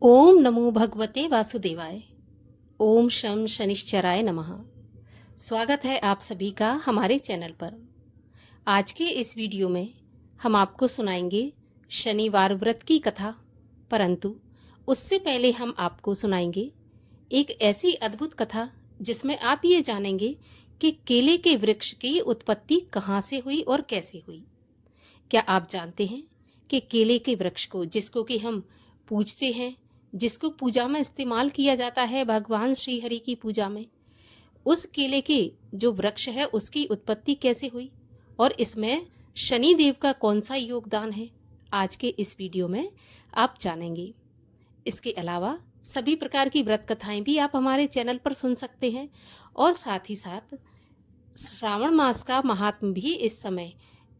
ओम नमो भगवते वासुदेवाय। ओम शम शनिश्चराय नमः। स्वागत है आप सभी का हमारे चैनल पर। आज के इस वीडियो में हम आपको सुनाएंगे शनिवार व्रत की कथा, परंतु उससे पहले हम आपको सुनाएंगे एक ऐसी अद्भुत कथा जिसमें आप ये जानेंगे कि केले के वृक्ष की उत्पत्ति कहाँ से हुई और कैसे हुई। क्या आप जानते हैं कि केले के वृक्ष को, जिसको कि हम पूजते हैं, जिसको पूजा में इस्तेमाल किया जाता है भगवान श्री हरि की पूजा में, उस केले के जो वृक्ष है उसकी उत्पत्ति कैसे हुई और इसमें शनि देव का कौन सा योगदान है, आज के इस वीडियो में आप जानेंगे। इसके अलावा सभी प्रकार की व्रत कथाएं भी आप हमारे चैनल पर सुन सकते हैं और साथ ही साथ श्रावण मास का महात्म भी इस समय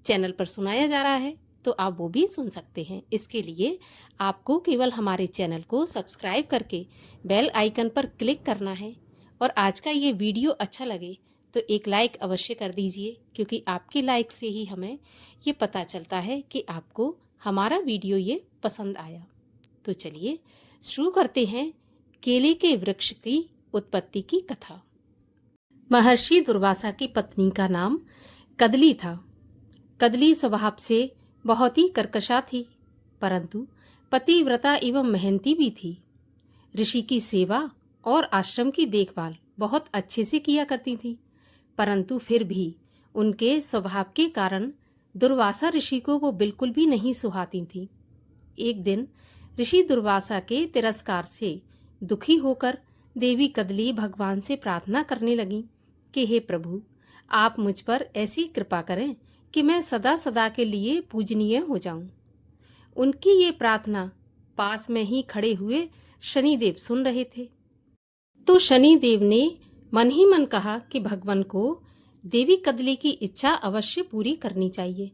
चैनल पर सुनाया जा रहा है, तो आप वो भी सुन सकते हैं। इसके लिए आपको केवल हमारे चैनल को सब्सक्राइब करके बेल आइकन पर क्लिक करना है और आज का ये वीडियो अच्छा लगे तो एक लाइक अवश्य कर दीजिए, क्योंकि आपके लाइक से ही हमें ये पता चलता है कि आपको हमारा वीडियो ये पसंद आया। तो चलिए शुरू करते हैं केले के वृक्ष की उत्पत्ति की कथा। महर्षि दुर्वासा की पत्नी का नाम कदली था। कदली स्वभाव से बहुत ही कर्कशा थी, परंतु पतिव्रता एवं मेहनती भी थी। ऋषि की सेवा और आश्रम की देखभाल बहुत अच्छे से किया करती थी, परंतु फिर भी उनके स्वभाव के कारण दुर्वासा ऋषि को वो बिल्कुल भी नहीं सुहाती थी। एक दिन ऋषि दुर्वासा के तिरस्कार से दुखी होकर देवी कदली भगवान से प्रार्थना करने लगी कि हे प्रभु, आप मुझ पर ऐसी कृपा करें कि मैं सदा सदा के लिए पूजनीय हो जाऊं। उनकी ये प्रार्थना पास में ही खड़े हुए शनिदेव सुन रहे थे। तो शनिदेव ने मन ही मन कहा कि भगवान को देवी कदली की इच्छा अवश्य पूरी करनी चाहिए।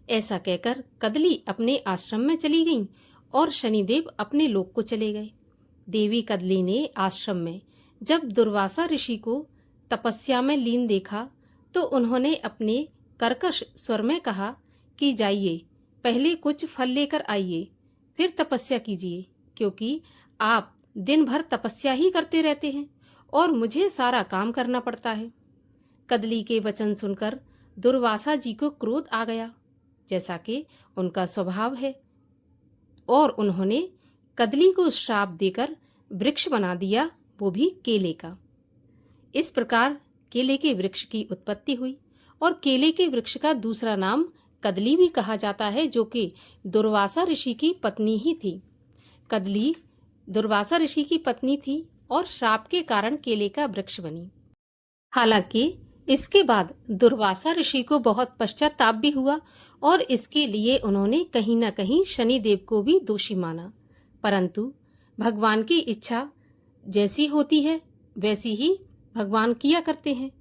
ऐसा कहकर कदली अपने आश्रम में चली गईं और शनिदेव अपने लोक को चले गए। देवी कदली ने आश्रम में जब दुर्वासा ऋषि को तपस्या में लीन देखा तो उन्होंने अपने कर्कश स्वर में कहा कि जाइए, पहले कुछ फल लेकर आइए, फिर तपस्या कीजिए, क्योंकि आप दिन भर तपस्या ही करते रहते हैं और मुझे सारा काम करना पड़ता है। कदली के वचन सुनकर दुर्वासा जी को क्रोध आ गया, जैसा कि उनका स्वभाव है, और उन्होंने कदली को श्राप देकर वृक्ष बना दिया, वो भी केले का। इस प्रकार केले के वृक्ष की उत्पत्ति हुई और केले के वृक्ष का दूसरा नाम कदली भी कहा जाता है, जो कि दुर्वासा ऋषि की पत्नी ही थी। कदली दुर्वासा ऋषि की पत्नी थी और श्राप के कारण केले का वृक्ष बनी। हालांकि इसके बाद दुर्वासा ऋषि को बहुत पश्चाताप भी हुआ और इसके लिए उन्होंने कहीं न कहीं शनिदेव को भी दोषी माना, परंतु भगवान की इच्छा जैसी होती है वैसी ही भगवान किया करते हैं।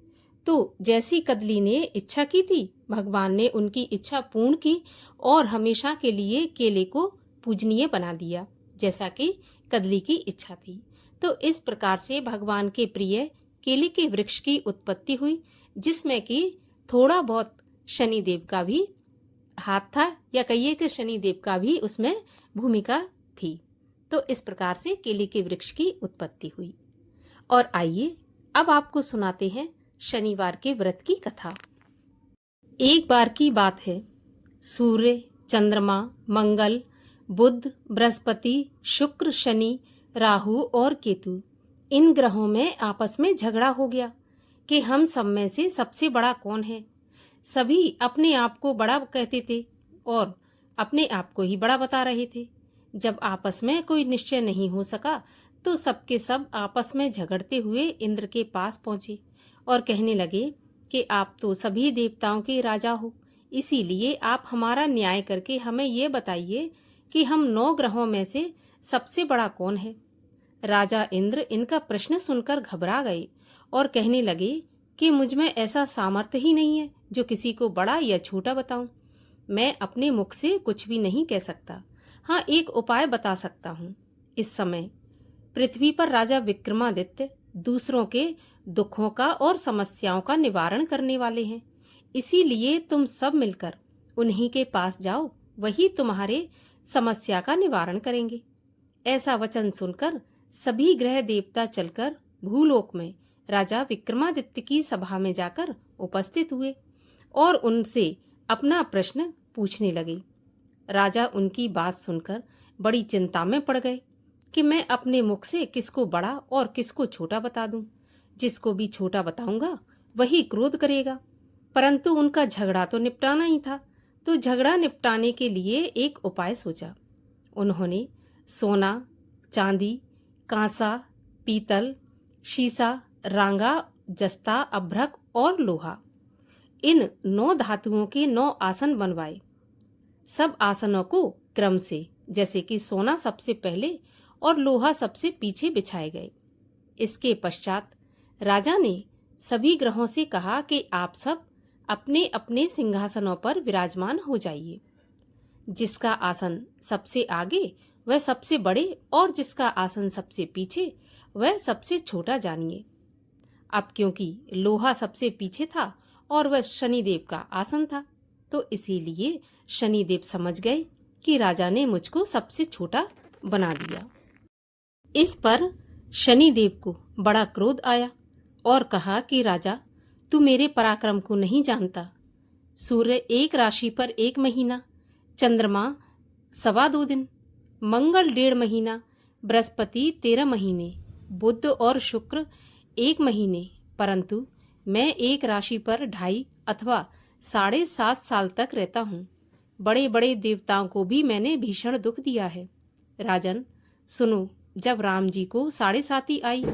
तो जैसी कदली ने इच्छा की थी, भगवान ने उनकी इच्छा पूर्ण की और हमेशा के लिए केले को पूजनीय बना दिया, जैसा कि कदली की इच्छा थी। तो इस प्रकार से भगवान के प्रिय केले के वृक्ष की उत्पत्ति हुई, जिसमें कि थोड़ा बहुत शनिदेव का भी हाथ था, या कहिए कि शनिदेव का भी उसमें भूमिका थी। तो इस प्रकार से केले के वृक्ष की उत्पत्ति हुई। और आइए अब आपको सुनाते हैं शनिवार के व्रत की कथा। एक बार की बात है, सूर्य, चंद्रमा, मंगल, बुध, बृहस्पति, शुक्र, शनि, राहु और केतु, इन ग्रहों में आपस में झगड़ा हो गया कि हम सब में से सबसे बड़ा कौन है। सभी अपने आप को बड़ा कहते थे और अपने आप को ही बड़ा बता रहे थे। जब आपस में कोई निश्चय नहीं हो सका तो सबके सब आपस में झगड़ते हुए इंद्र के पास पहुंचे और कहने लगे कि आप तो सभी देवताओं के राजा हो, इसीलिए आप हमारा न्याय करके हमें ये बताइए कि हम 9 ग्रहों में से सबसे बड़ा कौन है। राजा इंद्र इनका प्रश्न सुनकर घबरा गए और कहने लगे कि मुझ में ऐसा सामर्थ्य ही नहीं है जो किसी को बड़ा या छोटा बताऊं। मैं अपने मुख से कुछ भी नहीं कह सकता। हाँ, एक उपाय बता सकता हूँ। इस समय पृथ्वी पर राजा विक्रमादित्य दूसरों के दुखों का और समस्याओं का निवारण करने वाले हैं, इसीलिए तुम सब मिलकर उन्हीं के पास जाओ, वही तुम्हारे समस्या का निवारण करेंगे। ऐसा वचन सुनकर सभी ग्रह देवता चलकर भूलोक में राजा विक्रमादित्य की सभा में जाकर उपस्थित हुए और उनसे अपना प्रश्न पूछने लगे। राजा उनकी बात सुनकर बड़ी चिंता में पड़ गए कि मैं अपने मुख से किसको बड़ा और किसको छोटा बता दूं। जिसको भी छोटा बताऊंगा वही क्रोध करेगा। परंतु उनका झगड़ा तो निपटाना ही था, तो झगड़ा निपटाने के लिए एक उपाय सोचा। उन्होंने सोना, चांदी, कांसा, पीतल, शीशा, रांगा, जस्ता, अभ्रक और लोहा, इन 9 धातुओं के 9 आसन बनवाए। सब आसनों को क्रम से, जैसे कि सोना सबसे पहले और लोहा सबसे पीछे बिछाए गए। इसके पश्चात राजा ने सभी ग्रहों से कहा कि आप सब अपने अपने सिंहासनों पर विराजमान हो जाइए। जिसका आसन सबसे आगे वह सबसे बड़े और जिसका आसन सबसे पीछे वह सबसे छोटा जानिए। अब क्योंकि लोहा सबसे पीछे था और वह शनिदेव का आसन था, तो इसीलिए शनिदेव समझ गए कि राजा ने मुझको सबसे छोटा बना दिया। इस पर शनिदेव को बड़ा क्रोध आया और कहा कि राजा, तू मेरे पराक्रम को नहीं जानता। सूर्य 1 राशि पर 1 महीना, चंद्रमा 2.25 दिन, मंगल 1.5 महीना, बृहस्पति 13 महीने, बुध और शुक्र 1 महीने, परंतु मैं 1 राशि पर 2.5 अथवा 7.5 साल तक रहता हूँ। बड़े बड़े देवताओं को भी मैंने भीषण दुख दिया है। राजन सुनो, जब राम जी को 7.5 आई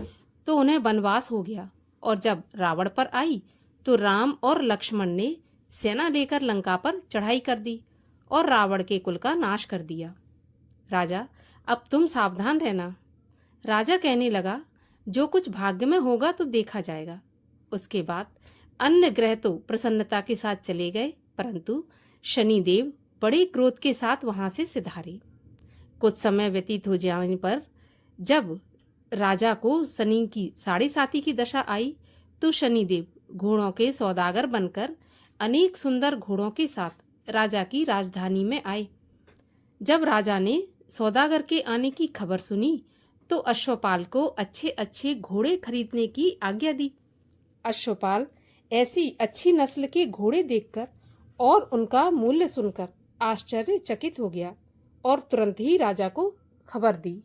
तो उन्हें वनवास हो गया, और जब रावण पर आई तो राम और लक्ष्मण ने सेना लेकर लंका पर चढ़ाई कर दी और रावण के कुल का नाश कर दिया। राजा, अब तुम सावधान रहना। राजा कहने लगा, जो कुछ भाग्य में होगा तो देखा जाएगा। उसके बाद अन्य ग्रह तो प्रसन्नता के साथ चले गए, परंतु शनिदेव बड़े क्रोध के साथ वहां से सिधारे। कुछ समय व्यतीत हो जाने पर जब राजा को शनि की 7.5 की दशा आई तो शनिदेव घोड़ों के सौदागर बनकर अनेक सुंदर घोड़ों के साथ राजा की राजधानी में आए। जब राजा ने सौदागर के आने की खबर सुनी तो अश्वपाल को अच्छे अच्छे घोड़े खरीदने की आज्ञा दी। अश्वपाल ऐसी अच्छी नस्ल के घोड़े देखकर और उनका मूल्य सुनकर आश्चर्यचकित हो गया और तुरंत ही राजा को खबर दी।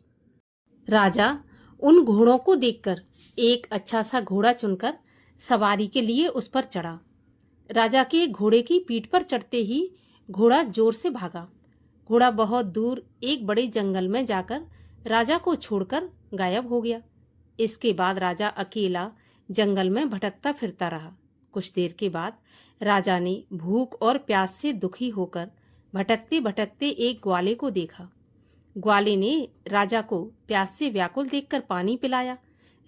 राजा उन घोड़ों को देखकर एक अच्छा सा घोड़ा चुनकर सवारी के लिए उस पर चढ़ा। राजा के घोड़े की पीठ पर चढ़ते ही घोड़ा जोर से भागा। घोड़ा बहुत दूर एक बड़े जंगल में जाकर राजा को छोड़कर गायब हो गया। इसके बाद राजा अकेला जंगल में भटकता फिरता रहा। कुछ देर के बाद राजा ने भूख और प्यास से दुखी होकर भटकते भटकते एक ग्वाले को देखा। ग्वाले ने राजा को प्यास से व्याकुल देखकर पानी पिलाया।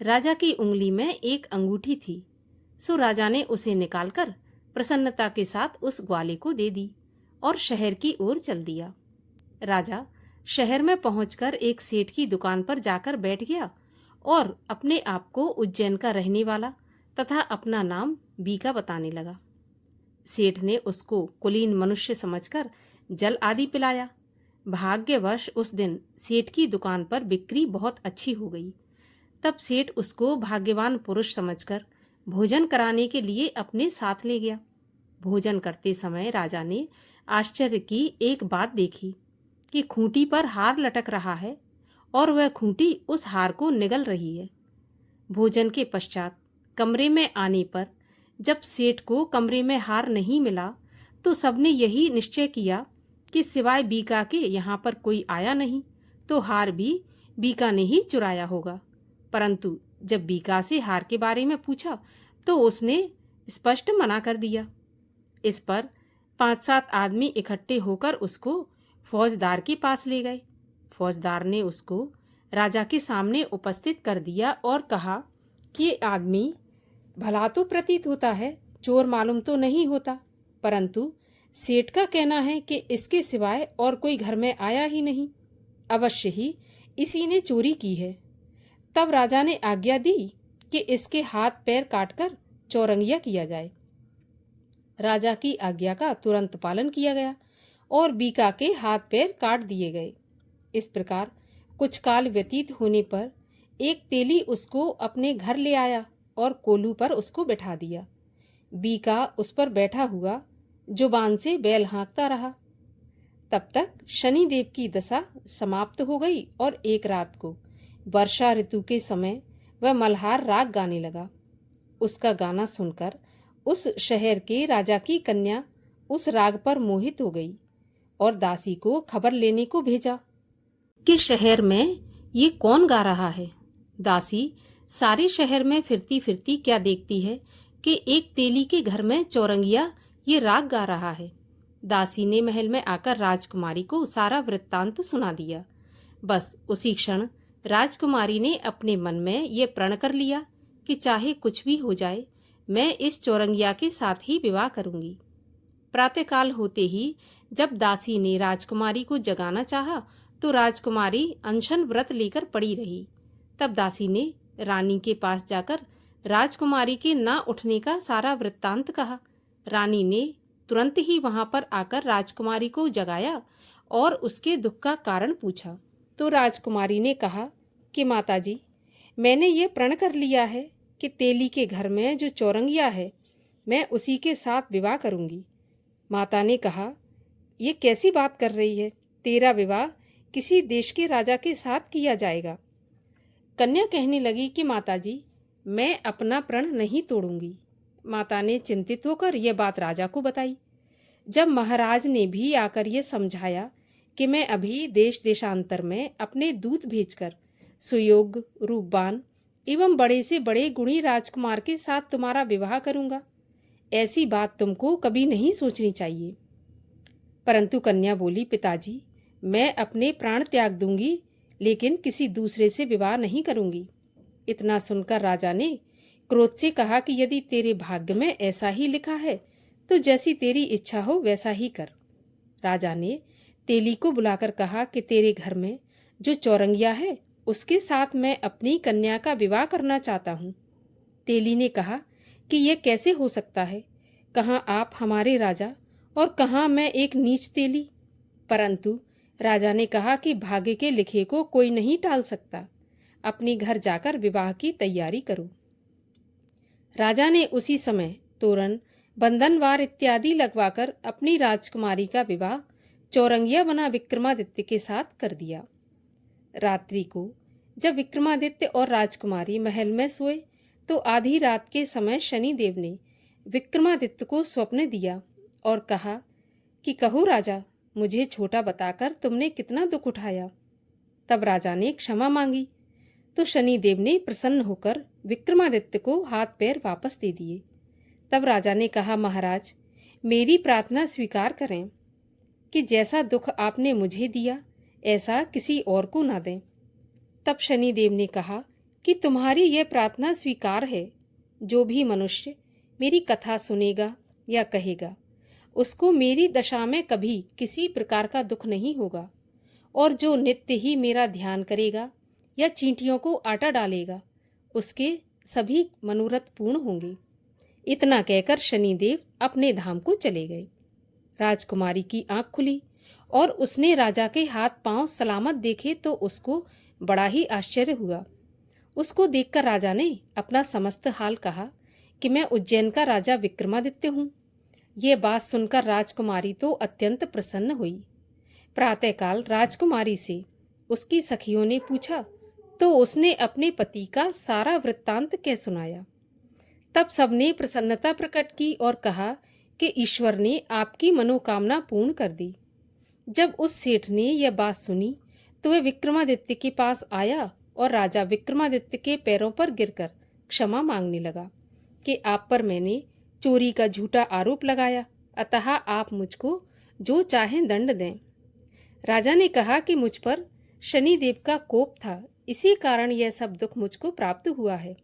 राजा की उंगली में एक अंगूठी थी, सो राजा ने उसे निकालकर प्रसन्नता के साथ उस ग्वाले को दे दी और शहर की ओर चल दिया। राजा शहर में पहुंचकर एक सेठ की दुकान पर जाकर बैठ गया और अपने आप को उज्जैन का रहने वाला तथा अपना नाम बीका बताने लगा। सेठ ने उसको कुलीन मनुष्य समझकर जल आदि पिलाया। भाग्यवश उस दिन सेठ की दुकान पर बिक्री बहुत अच्छी हो गई। तब सेठ उसको भाग्यवान पुरुष समझकर भोजन कराने के लिए अपने साथ ले गया। भोजन करते समय राजा ने आश्चर्य की एक बात देखी कि खूंटी पर हार लटक रहा है और वह खूंटी उस हार को निगल रही है। भोजन के पश्चात कमरे में आने पर जब सेठ को कमरे में हार नहीं मिला तो सबने यही निश्चय किया कि सिवाय बीका के यहाँ पर कोई आया नहीं, तो हार भी बीका ने ही चुराया होगा। परंतु जब बीका से हार के बारे में पूछा तो उसने स्पष्ट मना कर दिया। इस पर 5-7 आदमी इकट्ठे होकर उसको फौजदार के पास ले गए। फौजदार ने उसको राजा के सामने उपस्थित कर दिया और कहा कि ये आदमी भला तो प्रतीत होता है, चोर मालूम तो नहीं होता, परंतु सेठ का कहना है कि इसके सिवाय और कोई घर में आया ही नहीं, अवश्य ही इसी ने चोरी की है। तब राजा ने आज्ञा दी कि इसके हाथ पैर काटकर चौरंगिया किया जाए। राजा की आज्ञा का तुरंत पालन किया गया और बीका के हाथ पैर काट दिए गए। इस प्रकार कुछ काल व्यतीत होने पर एक तेली उसको अपने घर ले आया और कोलू पर उसको बैठा दिया। बीका उस पर बैठा हुआ जुबान से बैल हाँकता रहा। तब तक शनिदेव की दशा समाप्त हो गई और एक रात को वर्षा ऋतु के समय वह मल्हार राग गाने लगा। उसका गाना सुनकर उस शहर के राजा की कन्या उस राग पर मोहित हो गई और दासी को खबर लेने को भेजा कि शहर में ये कौन गा रहा है। दासी सारे शहर में फिरती फिरती क्या देखती है कि एक तेली के घर में चौरंगिया ये राग गा रहा है। दासी ने महल में आकर राजकुमारी को सारा वृत्तांत सुना दिया। बस उसी क्षण राजकुमारी ने अपने मन में ये प्रण कर लिया कि चाहे कुछ भी हो जाए, मैं इस चौरंगिया के साथ ही विवाह करूंगी। प्रातःकाल होते ही जब दासी ने राजकुमारी को जगाना चाहा तो राजकुमारी अनशन व्रत लेकर पड़ी रही। तब दासी ने रानी के पास जाकर राजकुमारी के ना उठने का सारा वृत्तांत कहा। रानी ने तुरंत ही वहां पर आकर राजकुमारी को जगाया और उसके दुख का कारण पूछा। तो राजकुमारी ने कहा कि माताजी, मैंने ये प्रण कर लिया है कि तेली के घर में जो चौरंगिया है मैं उसी के साथ विवाह करूंगी। माता ने कहा, ये कैसी बात कर रही है? तेरा विवाह किसी देश के राजा के साथ किया जाएगा। कन्या कहने लगी कि माताजी, मैं अपना प्रण नहीं तोड़ूंगी। माता ने चिंतित होकर यह बात राजा को बताई। जब महाराज ने भी आकर यह समझाया कि मैं अभी देश देशांतर में अपने दूत भेजकर सुयोग्य, रूपवान एवं बड़े से बड़े गुणी राजकुमार के साथ तुम्हारा विवाह करूंगा, ऐसी बात तुमको कभी नहीं सोचनी चाहिए। परंतु कन्या बोली, पिताजी, मैं अपने प्राण त्याग दूंगी, लेकिन किसी दूसरे से विवाह नहीं करूंगी। इतना सुनकर राजा ने क्रोध से कहा कि यदि तेरे भाग्य में ऐसा ही लिखा है तो जैसी तेरी इच्छा हो वैसा ही कर। राजा ने तेली को बुलाकर कहा कि तेरे घर में जो चौरंगिया है उसके साथ मैं अपनी कन्या का विवाह करना चाहता हूँ। तेली ने कहा कि यह कैसे हो सकता है? कहाँ आप हमारे राजा और कहाँ मैं एक नीच तेली। परंतु राजा ने कहा कि भाग्य के लिखे को कोई नहीं टाल सकता। अपने घर जाकर विवाह की तैयारी करो। राजा ने उसी समय तोरण, बंधनवार इत्यादि लगवाकर अपनी राजकुमारी का विवाह चौरंगिया बना विक्रमादित्य के साथ कर दिया। रात्रि को जब विक्रमादित्य और राजकुमारी महल में सोए तो आधी रात के समय शनिदेव ने विक्रमादित्य को स्वप्न दिया और कहा कि कहो राजा, मुझे छोटा बताकर तुमने कितना दुख उठाया। तब राजा ने क्षमा मांगी तो शनिदेव ने प्रसन्न होकर विक्रमादित्य को हाथ पैर वापस दे दिए। तब राजा ने कहा, महाराज, मेरी प्रार्थना स्वीकार करें कि जैसा दुख आपने मुझे दिया ऐसा किसी और को ना दें। तब शनिदेव ने कहा कि तुम्हारी यह प्रार्थना स्वीकार है। जो भी मनुष्य मेरी कथा सुनेगा या कहेगा उसको मेरी दशा में कभी किसी प्रकार का दुख नहीं होगा, और जो नित्य ही मेरा ध्यान करेगा या चींटियों को आटा डालेगा उसके सभी मनोरथ पूर्ण होंगे। इतना कहकर शनिदेव अपने धाम को चले गए। राजकुमारी की आंख खुली और उसने राजा के हाथ पांव सलामत देखे तो उसको बड़ा ही आश्चर्य हुआ। उसको देखकर राजा ने अपना समस्त हाल कहा कि मैं उज्जैन का राजा विक्रमादित्य हूँ। ये बात सुनकर राजकुमारी तो अत्यंत प्रसन्न हुई। प्रातःकाल राजकुमारी से उसकी सखियों ने पूछा तो उसने अपने पति का सारा वृत्तांत कह सुनाया। तब सबने प्रसन्नता प्रकट की और कहा कि ईश्वर ने आपकी मनोकामना पूर्ण कर दी। जब उस सेठ ने यह बात सुनी तो वह विक्रमादित्य के पास आया और राजा विक्रमादित्य के पैरों पर गिरकर क्षमा मांगने लगा कि आप पर मैंने चोरी का झूठा आरोप लगाया, अतः आप मुझको जो चाहें दंड दें। राजा ने कहा कि मुझ पर शनिदेव का कोप था, इसी कारण यह सब दुख मुझको प्राप्त हुआ है।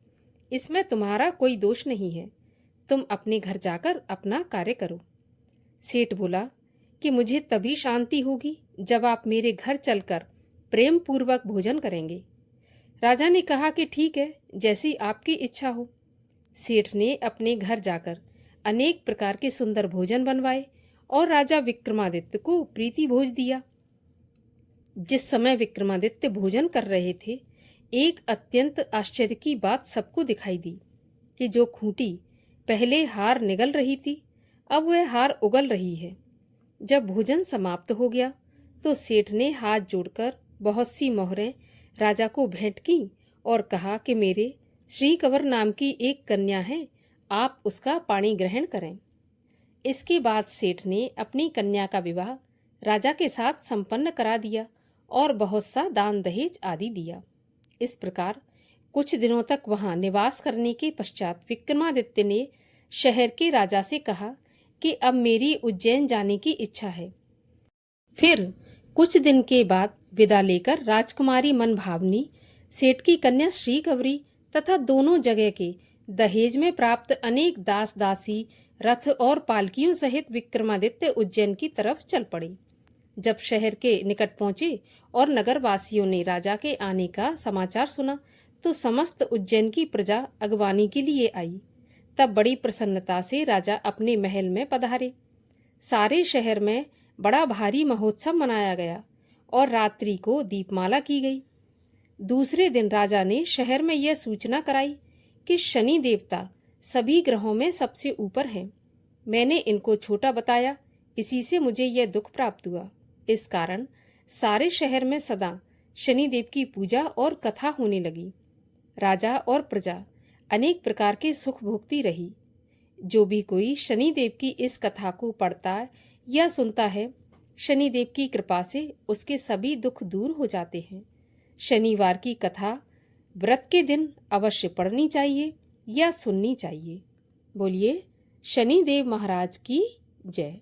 इसमें तुम्हारा कोई दोष नहीं है। तुम अपने घर जाकर अपना कार्य करो। सेठ बोला कि मुझे तभी शांति होगी जब आप मेरे घर चलकर प्रेम पूर्वक भोजन करेंगे। राजा ने कहा कि ठीक है, जैसी आपकी इच्छा हो। सेठ ने अपने घर जाकर अनेक प्रकार के सुंदर भोजन बनवाए और राजा विक्रमादित्य को प्रीति भोज दिया। जिस समय विक्रमादित्य भोजन कर रहे थे, एक अत्यंत आश्चर्य की बात सबको दिखाई दी कि जो खूंटी पहले हार निगल रही थी, अब वह हार उगल रही है। जब भोजन समाप्त हो गया तो सेठ ने हाथ जोड़कर बहुत सी मोहरें राजा को भेंट की और कहा कि मेरे श्री कंवर नाम की एक कन्या है, आप उसका पाणी ग्रहण करें। इसके बाद सेठ ने अपनी कन्या का विवाह राजा के साथ संपन्न करा दिया और बहुत सा दान दहेज आदि दिया। इस प्रकार कुछ दिनों तक वहां निवास करने के पश्चात विक्रमादित्य ने शहर के राजा से कहा कि अब मेरी उज्जैन जाने की इच्छा है। फिर कुछ दिन के बाद विदा लेकर राजकुमारी मनभावनी, सेठ की कन्या श्री गौरी तथा दोनों जगह के दहेज में प्राप्त अनेक दास दासी, रथ और पालकियों सहित विक्रमादित्य उज्जैन की तरफ चल पड़े। जब शहर के निकट पहुंचे और नगरवासियों ने राजा के आने का समाचार सुना तो समस्त उज्जैन की प्रजा अगवानी के लिए आई। तब बड़ी प्रसन्नता से राजा अपने महल में पधारे। सारे शहर में बड़ा भारी महोत्सव मनाया गया और रात्रि को दीपमाला की गई। दूसरे दिन राजा ने शहर में यह सूचना कराई कि शनि देवता सभी ग्रहों में सबसे ऊपर हैं। मैंने इनको छोटा बताया, इसी से मुझे यह दुख प्राप्त हुआ। इस कारण सारे शहर में सदा शनिदेव की पूजा और कथा होने लगी। राजा और प्रजा अनेक प्रकार के सुख भोगती रही। जो भी कोई शनिदेव की इस कथा को पढ़ता या सुनता है, शनिदेव की कृपा से उसके सभी दुख दूर हो जाते हैं। शनिवार की कथा व्रत के दिन अवश्य पढ़नी चाहिए या सुननी चाहिए। बोलिए शनिदेव महाराज की जय।